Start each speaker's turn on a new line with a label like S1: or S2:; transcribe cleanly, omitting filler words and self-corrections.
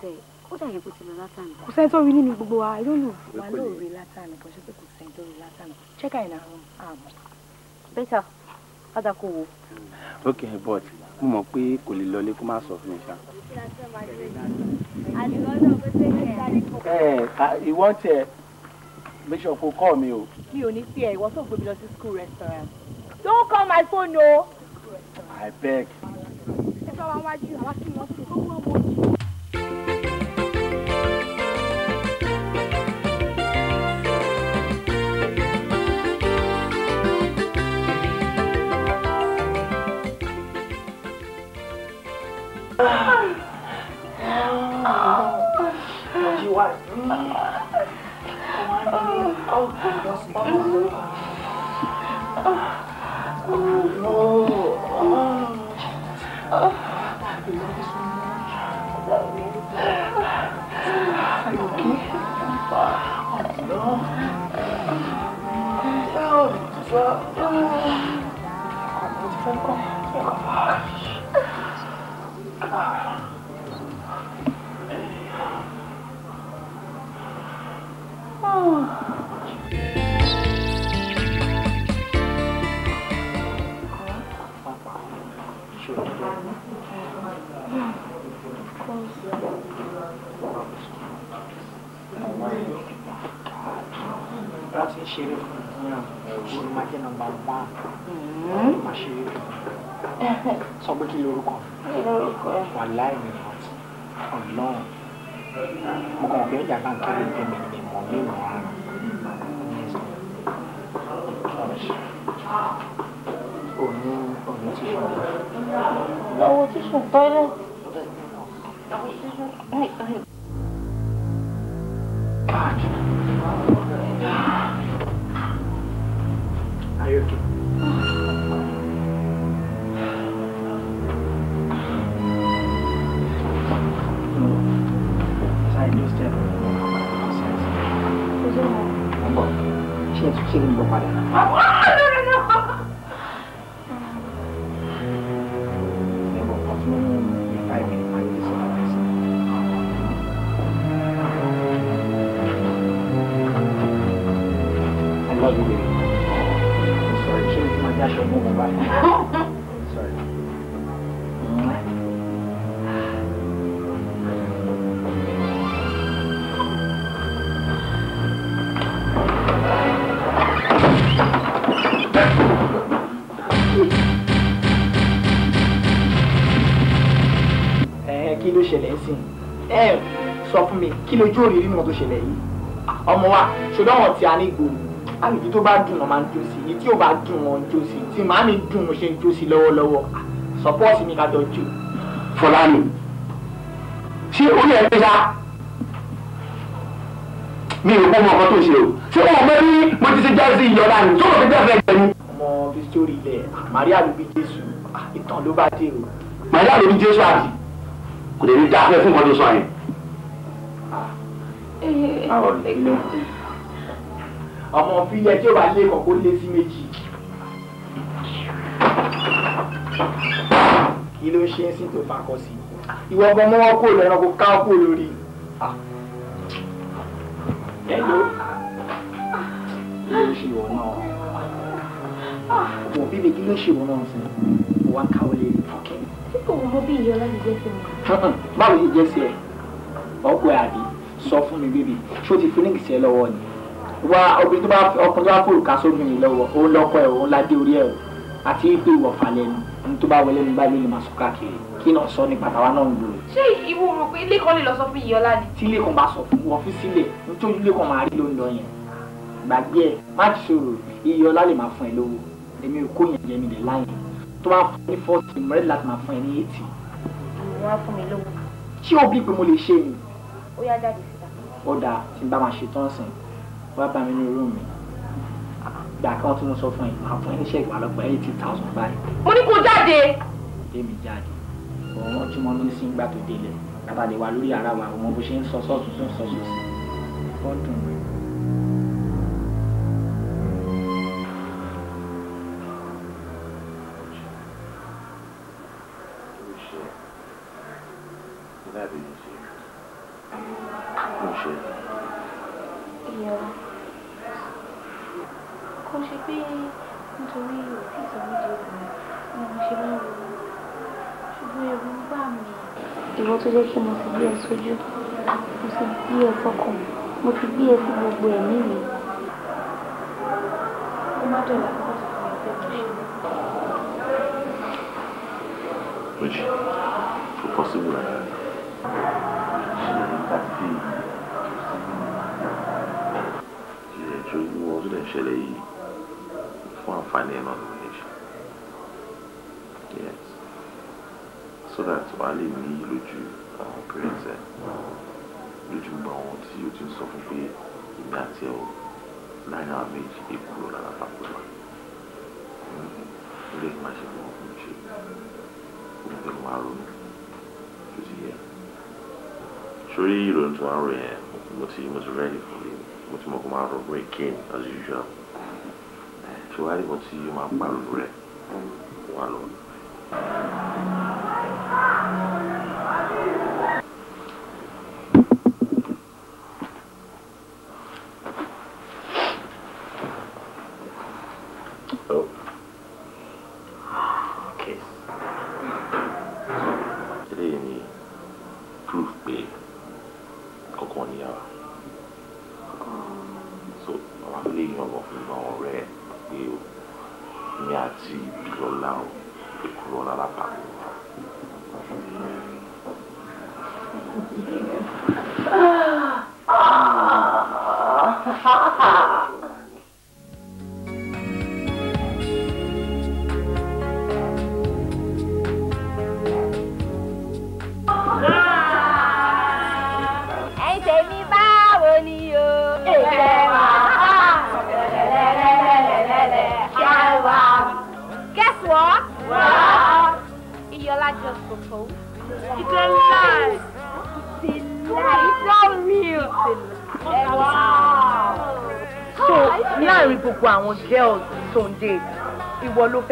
S1: tẹ̀ ó dà yẹ kó ti lọ látàná.
S2: Kò sẹ́ni tó rí nínú gbogbo wa, I don't know. Wà lóòrè látàná, kò ṣe pé kò sẹ́ni tó rí látàná. Check out in our room.
S1: Better. Ada kò wo.
S3: Okay, but mo mọ̀ pé kò lè lọlé kó má sọ fún mi ṣá. Ìwọ tẹ make sure kó call me o.
S2: Mi ò ní sí ẹ, ìwọ tó gbé mi lọ sí school restaurant. Don't call my phone o.
S3: I beg.
S2: Ẹ bá wa wájú, àwa kí wọ́n sí owó ọmọ yìí.
S4: Sọ pé kí lorúkọ? Wà láì ní Ọlọ́run. Mo kàn fẹ́ ìjà kan kéré pé mi mọ̀ mí mọ̀ ara. Òní ti sùn.
S1: Lọ́wọ́ ti sùn tọ́lẹ̀.
S4: Are you okay? She didn't go padà. No. Never put me in 5 minutes and this is I love you, baby. I'm sorry. She didn't my dash of move back. Sorry. Kí ló ṣẹlẹ̀ sí sọ fún mi kí lójú òrìrì náà tó ṣẹlẹ̀ yìí ọmọ wa ṣùgbọ́n àwọn tí a ní gbòòrò àbíjú tó bá dùn wọn máa ń jó sí i tí ò bá dùn wọn ń jó sí i tí màá mi dùn mo ṣe ń jó sí i lọ́wọ́lọ́wọ́ sọpọ́ọ̀tì mi kájọ jù. Fọlámi ṣé orí ẹ̀ ń ṣá mi ò gbọ́ ọmọ ọkọ tó ṣe o ṣé wọn mọ bí mo ti ṣe jẹ́ sí ìyọ̀lá ni tó lọ́ọ́ fi bẹ́ẹ̀ fẹ́ jẹ ni. ọmọ bíi sórí ilẹ̀ Maria ló bí Jésù ìtàn ló bá dé o. Maria ló bí Jésù àbí kò lè ní dáfẹ́ fún nǹkan tó sọ yẹn. ọmọ fílẹ̀ tí ó bá lé kan kó lé sí méjì. kí ló ṣe é sí tó fakọ sí ìwọ ọgbọ́n mọ́wọ́ kó lẹ́ran kó ká kó lórí. ẹ̀ló kí ló ṣe ìwọ náà wọ bíbí kí ló ṣe ìwọ náà sí wà káwọ́ lè rí fọ́kẹ́.
S1: Tí kò mọ bí ìyọlá ti jẹ́ sí mi.
S4: báwo yìí jẹ́ sí ẹ ọkọ ẹ àbí sọ fún mi bíbí ṣó ti fi nígbìsí ẹ lọ́wọ́ ni wá ọkùnrin tó bá fòrùka sómi mi lọ́wọ́ òun lọ́kọ ẹ òun ládé orí ẹ o àti pé ìwọ falẹ̀ ni ní tó bá wọlé ní báyìí ló lè máa sọ káàkiri kí náà sọ nípa tàwa náà ń lò.
S1: Ṣé ìwọ rò pé ilé kan lè lọ sọ fún ìyọlá ni?
S4: tí ilé kan bá sọ fún wọn fi sílẹ̀ nítorí ilé kan máa rí ló ń lọ yẹn gbàgbé ẹ má ti ṣòro ìyọlá lè máa fún ẹ lówó èmi ò kó yẹn jẹ mi lè láyìn tó bá fún ní 40 mọ̀rẹ́ láti máa fún ẹ ní 80.
S1: Wọ́n á fún mi lówó.
S4: ṣé o bí pé mo lè ṣe ni.
S1: Ó yá jáde síta.
S4: ó dáa tí n bá máa ṣe tán sìn wá bá mi ní irú mi gbà kí wọ́n tún sọ fún ẹ máa fún ẹ níṣẹ́ ìgbàlọ́pọ̀ 80,000 báyìí.
S1: Mo ní kó jáde.
S4: èmi jáde òun tí mo ní sí ìgbà tó délẹ̀ bàbá lè wà lórí ara wa òun bó ṣe ń sọ sọ́ọ̀tún tó ń sọ sósì fọ́dún rẹ̀.
S5: Mo ṣe.
S1: Ìyàwó. Kò ṣe pé nítorí òfin ìsọ̀rọ̀ ni mo ṣe máa ń ro. Ṣùgbọ́n ẹ̀rù ń bà mí. Ìwọ tó jẹ́ kí mo fi bí ẹ sójú, mo sì bí ẹ fọkàn, mo fi bí ẹ sí gbogbo ẹ̀mí mi. Ó má dọ̀là kó tó fi ẹgbẹ́ mi ṣe.
S5: Which so possible like so you want to share for finding on nomination. Yes. So that's why they need Luju parents Luju bound you to suffer pé ìgbà tí ó láyé àwọn méjì èkúrò lára papọ̀ wá. Ilé ìgbà ṣe fún ọkùnrin ṣe. Ogun máa ronú. Tó ti yẹ. Sórí ìròyìn tó máa ń rò yẹn, mo ti ready fún mi. Mo ti mọ̀ kó máa rọ break in as usual. Ṣé wàá rí mo tí ó máa ń pariwo rẹ̀ wà lọ. Oh. Okay. Today ni proof pé kọ̀ọ̀kan ni yàrá. So, àwọn ilé ìyànwó fún àwọn ọ̀rẹ́ pé mi àti Abiola o èkúrò lára pàpọ̀ wa.
S1: Just proposed.
S2: It's a lie. It's a lie. It's not real. Wow. So, láàrin gbogbo àwọn girls tó ń date, ìwọ ló fẹ́